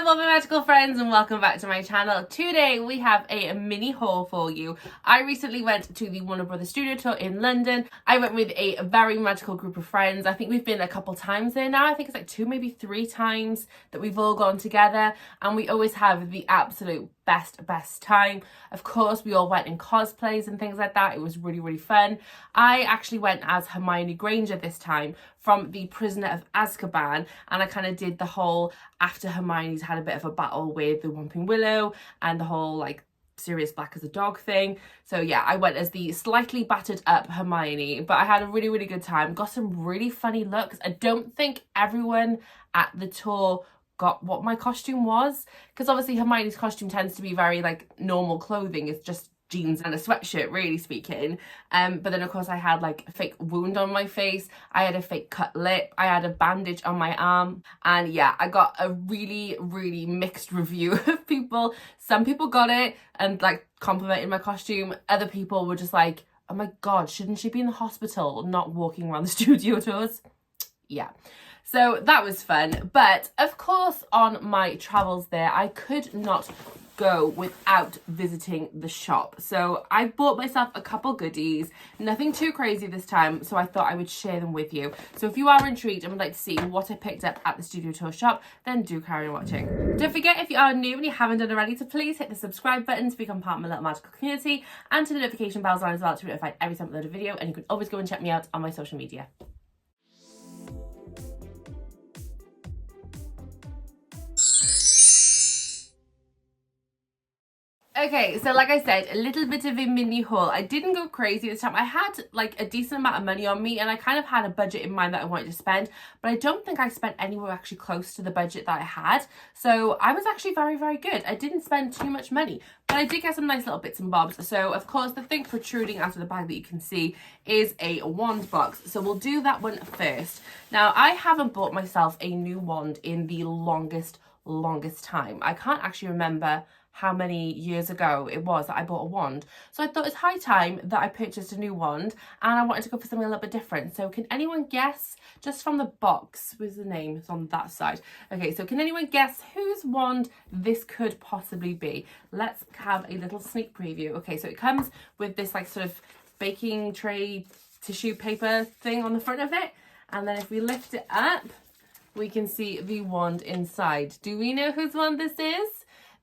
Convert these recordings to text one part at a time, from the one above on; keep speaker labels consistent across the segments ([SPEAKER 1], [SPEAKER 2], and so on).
[SPEAKER 1] Hello my magical friends and welcome back to my channel. Today we have a mini haul for you. I recently went to the Warner Brothers studio tour in London. I went with a very magical group of friends. I think we've been a couple times there now. I think it's like 2, maybe 3 times that we've all gone together, and we always have the absolute best time. Of course, we all went in cosplays and things like that. It was really fun. I actually went as Hermione Granger this time from The Prisoner of Azkaban, and I kind of did the whole after Hermione's had a bit of a battle with the Whomping Willow and the whole like Sirius Black as a dog thing. So yeah, I went as the slightly battered up Hermione, but I had a really good time. Got some really funny looks. I don't think everyone at the tour got what my costume was, because obviously Hermione's costume tends to be very like normal clothing. It's just jeans and a sweatshirt, really speaking, but then of course I had like a fake wound on my face, I had a fake cut lip, I had a bandage on my arm, and yeah, I got a really mixed review of people. Some people got it and like complimented my costume. Other people were just like, oh my god, shouldn't she be in the hospital, not walking around the studio tours? Yeah, so that was fun. But of course on my travels there I could not go without visiting the shop. So I bought myself a couple goodies, nothing too crazy this time, so I thought I would share them with you. So if you are intrigued and would like to see what I picked up at the studio tour shop, then do carry on watching. Don't forget, if you are new and you haven't done already, to please hit the subscribe button to become part of my little magical community, and to the notification bells on as well to be notified every time I upload a video. And you can always go and check me out on my social media. Okay, so like I said, a little bit of a mini haul. I didn't go crazy this time. I had like a decent amount of money on me, and I kind of had a budget in mind that I wanted to spend, but I don't think I spent anywhere actually close to the budget that I had. So I was actually very good. I didn't spend too much money, but I did get some nice little bits and bobs. So of course the thing protruding out of the bag that you can see is a wand box. So we'll do that one first. Now I haven't bought myself a new wand in the longest time. I can't actually remember how many years ago it was that I bought a wand. So I thought it's high time that I purchased a new wand, and I wanted to go for something a little bit different. So can anyone guess, just from the box, where's the name? It's on that side. Okay, so can anyone guess whose wand this could possibly be? Let's have a little sneak preview. Okay, so it comes with this like sort of baking tray tissue paper thing on the front of it. And then if we lift it up, we can see the wand inside. Do we know whose wand this is?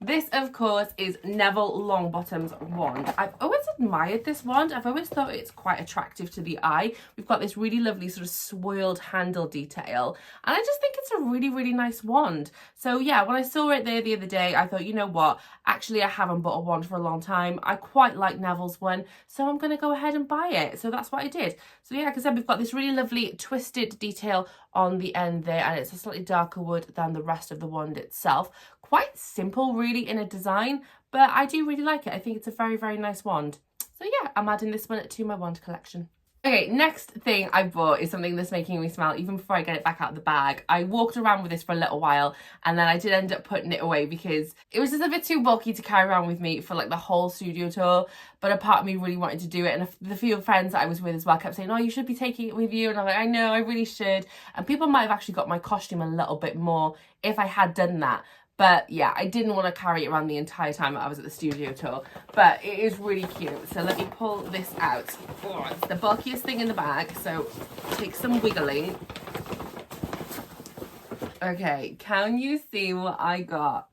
[SPEAKER 1] This, of course, is Neville Longbottom's wand. I've always admired this wand. I've always thought it's quite attractive to the eye. We've got this really lovely sort of swirled handle detail, and I just think it's a really nice wand. So yeah, when I saw it there the other day, I thought, you know what? Actually, I haven't bought a wand for a long time. I quite like Neville's one, so I'm going to go ahead and buy it. So that's what I did. So yeah, like I said, we've got this really lovely twisted detail on the end there, and it's a slightly darker wood than the rest of the wand itself. Quite simple really in a design, but I do really like it. I think it's a very nice wand. So yeah, I'm adding this one to my wand collection. Okay, next thing I bought is something that's making me smile even before I get it back out of the bag. I walked around with this for a little while, and then I did end up putting it away because it was just a bit too bulky to carry around with me for like the whole studio tour. But a part of me really wanted to do it, and the few friends that I was with as well kept saying, oh, you should be taking it with you. And I'm like, I know, I really should. And people might have actually got my costume a little bit more if I had done that. But yeah, I didn't want to carry it around the entire time that I was at the studio tour. But it is really cute. So let me pull this out. Oh, it's the bulkiest thing in the bag, so take some wiggling. Okay, can you see what I got?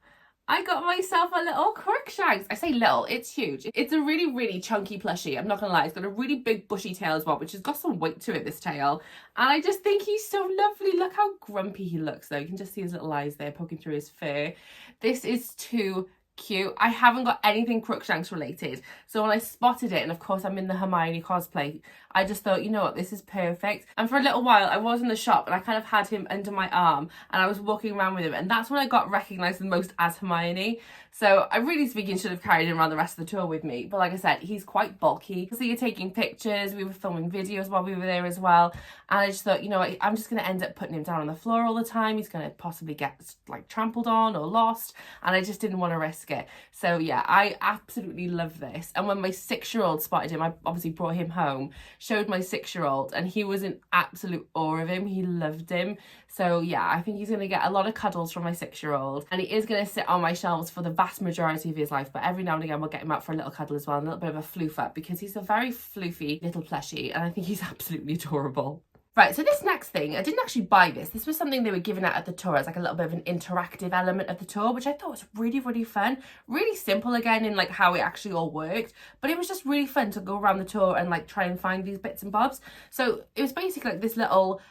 [SPEAKER 1] I got myself a little Crookshanks. I say little, it's huge. It's a really chunky plushie, I'm not gonna lie. It's got a really big bushy tail as well, which has got some weight to it, this tail. And I just think he's so lovely. Look how grumpy he looks though. You can just see his little eyes there poking through his fur. This is too cute. I haven't got anything Crookshanks related, so when I spotted it, and of course I'm in the Hermione cosplay, I just thought, you know what, this is perfect. And for a little while I was in the shop and I kind of had him under my arm and I was walking around with him, and that's when I got recognised the most as Hermione. So I really speaking should have carried him around the rest of the tour with me, but like I said, he's quite bulky. So you're taking pictures, we were filming videos while we were there as well, and I just thought, you know what, I'm just going to end up putting him down on the floor all the time. He's going to possibly get like trampled on or lost, and I just didn't want to risk biscuit. So yeah, I absolutely love this. And when my 6-year-old spotted him, I obviously brought him home, showed my 6-year-old, and he was in absolute awe of him. He loved him. So yeah, I think he's going to get a lot of cuddles from my 6-year-old, and he is going to sit on my shelves for the vast majority of his life, but every now and again we'll get him out for a little cuddle as well, and a little bit of a floof up, because he's a very floofy little plushie, and I think he's absolutely adorable. Right, so this next thing, I didn't actually buy this. This was something they were giving out at the tour as like a little bit of an interactive element of the tour, which I thought was really, really fun. Really simple again in like how it actually all worked, but it was just really fun to go around the tour and like try and find these bits and bobs. So it was basically like this little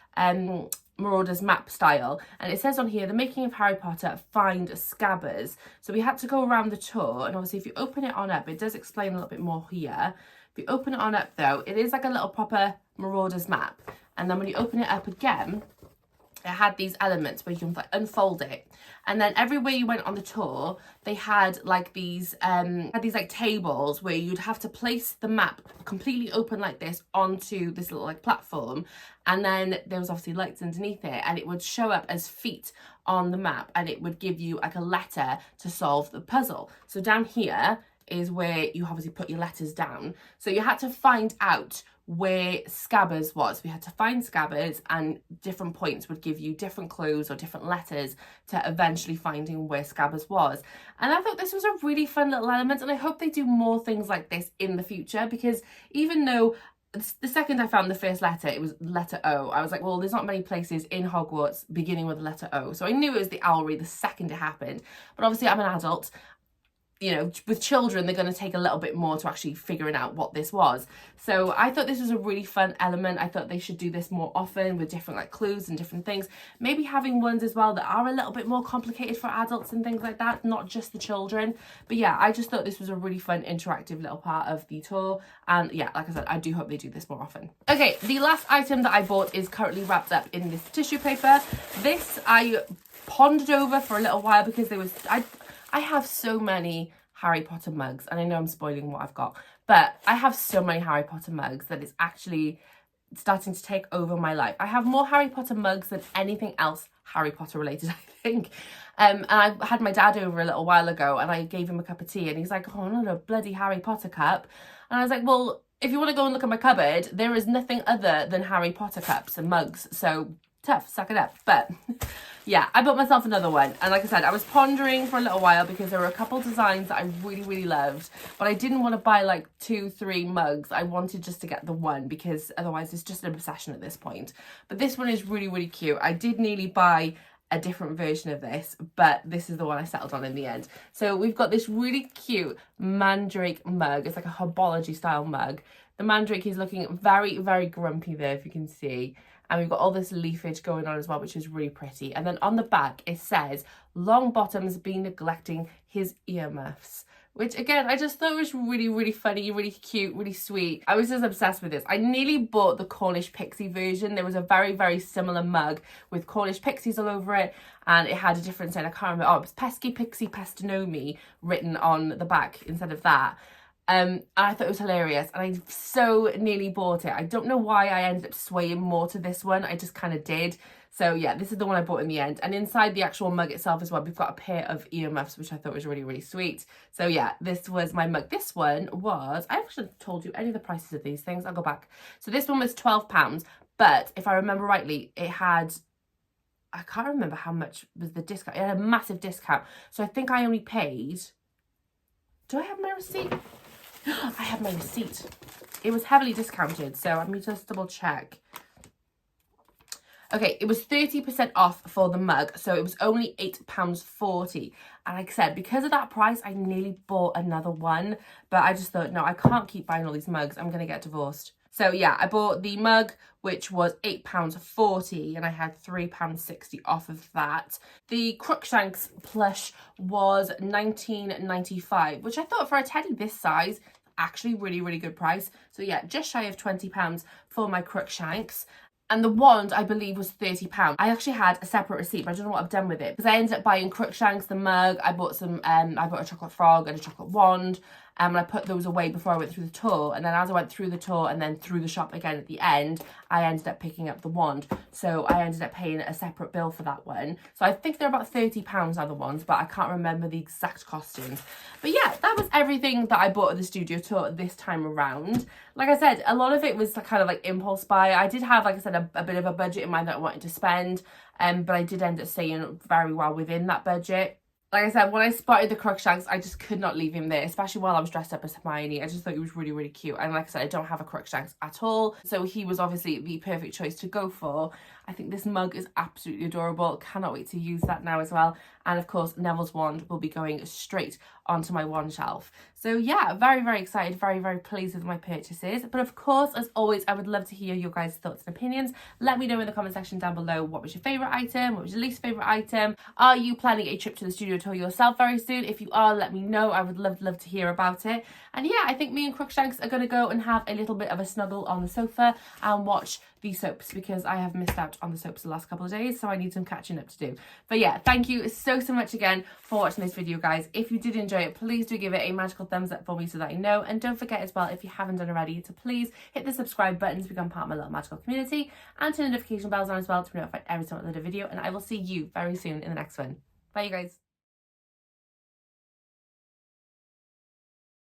[SPEAKER 1] Marauders map style, and it says on here, the making of Harry Potter, find Scabbers. So we had to go around the tour, and obviously if you open it on up, it does explain a little bit more here. If you open it on up though, it is like a little proper Marauders map. And then when you open it up again, it had these elements where you can like unfold it. And then everywhere you went on the tour, they had like these like tables where you'd have to place the map completely open like this onto this little like platform. And then there was obviously lights underneath it, and it would show up as feet on the map, and it would give you like a letter to solve the puzzle. So down here is where you obviously put your letters down. So you had to find out where Scabbers was. We had to find Scabbers, and different points would give you different clues or different letters to eventually finding where Scabbers was. And I thought this was a really fun little element, and I hope they do more things like this in the future, because even though the second I found the first letter, it was letter O, I was like, well, there's not many places in Hogwarts beginning with the letter O. So I knew it was the owlry the second it happened. But obviously I'm an adult. You know, with children, they're going to take a little bit more to actually figuring out what this was. So I thought this was a really fun element. I thought they should do this more often with different like clues and different things. Maybe having ones as well that are a little bit more complicated for adults and things like that, not just the children. But yeah, I just thought this was a really fun interactive little part of the tour. And yeah, like I said, I do hope they do this more often. Okay, the last item that I bought is currently wrapped up in this tissue paper. This I pondered over for a little while because there was, I have so many Harry Potter mugs, and I know I'm spoiling what I've got, but I have so many Harry Potter mugs that it's actually starting to take over my life. I have more Harry Potter mugs than anything else Harry Potter related, I think. And I had my dad over a little while ago, and I gave him a cup of tea, and he's like, oh, not a bloody Harry Potter cup. And I was like, well, if you want to go and look at my cupboard, there is nothing other than Harry Potter cups and mugs, so tough, suck it up. But yeah, I bought myself another one, and like I said, I was pondering for a little while because there were a couple designs that I really, really loved, but I didn't want to buy like 2-3 mugs. I wanted just to get the one, because otherwise it's just an obsession at this point. But this one is really, really cute. I did nearly buy a different version of this, but this is the one I settled on in the end. So we've got this really cute mandrake mug. It's like a herbology style mug. The mandrake is looking very, very grumpy there, if you can see. And we've got all this leafage going on as well, which is really pretty. And then on the back, it says, Longbottom's been neglecting his earmuffs. Which, again, I just thought was really, really funny, really cute, really sweet. I was just obsessed with this. I nearly bought the Cornish pixie version. There was a very, very similar mug with Cornish pixies all over it. And it had a different saying. I can't remember. Oh, it was Pesky Pixie Pestanomi written on the back instead of that. And I thought it was hilarious, and I so nearly bought it. I don't know why I ended up swaying more to this one. I just kind of did. So yeah, this is the one I bought in the end. And inside the actual mug itself as well, we've got a pair of earmuffs, which I thought was really, really sweet. So yeah, this was my mug. This one was, I actually told you any of the prices of these things. I'll go back. So this one was £12, but if I remember rightly, it had, I can't remember how much was the discount. It had a massive discount. So I think I only paid, do I have my receipt? I have my receipt. It was heavily discounted, so let me just double check. Okay, it was 30% off for the mug, so it was only £8.40. And like I said, because of that price, I nearly bought another one. But I just thought, no, I can't keep buying all these mugs. I'm going to get divorced. So yeah, I bought the mug, which was £8.40, and I had £3.60 off of that. The Crookshanks plush was £19.95, which I thought for a teddy this size, actually really, really good price. So yeah, just shy of £20 for my Crookshanks. And the wand, I believe, was £30. I actually had a separate receipt, but I don't know what I've done with it. Because I ended up buying Crookshanks, the mug. I bought some, I bought a chocolate frog and a chocolate wand. And I put those away before I went through the tour, and then as I went through the tour and then through the shop again at the end, I ended up picking up the wand. So I ended up paying a separate bill for that one. So I think they're about £30 now, the wands, but I can't remember the exact costings. But yeah, that was everything that I bought at the studio tour this time around. Like I said, a lot of it was kind of like impulse buy. I did have, like I said, a bit of a budget in mind that I wanted to spend, but I did end up staying very well within that budget. Like I said, when I spotted the Crookshanks, I just could not leave him there, especially while I was dressed up as Hermione. I just thought he was really, really cute. And like I said, I don't have a Crookshanks at all, so he was obviously the perfect choice to go for. I think this mug is absolutely adorable. Cannot wait to use that now as well. And of course, Neville's wand will be going straight onto my wand shelf. So yeah, very, very excited, very, very pleased with my purchases. But of course, as always, I would love to hear your guys' thoughts and opinions. Let me know in the comment section down below, what was your favourite item? What was your least favourite item? Are you planning a trip to the studio tour yourself very soon? If you are, let me know. I would love to hear about it. And yeah, I think me and Crookshanks are going to go and have a little bit of a snuggle on the sofa and watch the soaps, because I have missed out on the soaps the last couple of days, so I need some catching up to do. But yeah, thank you so much again for watching this video, guys. If you did enjoy it, please do give it a magical thumbs up for me so that I know. And don't forget as well, if you haven't done already, to please hit the subscribe button to become part of my little magical community, and turn the notification bells on as well to be notified every time I upload a video. And I will see you very soon in the next one. Bye, you guys.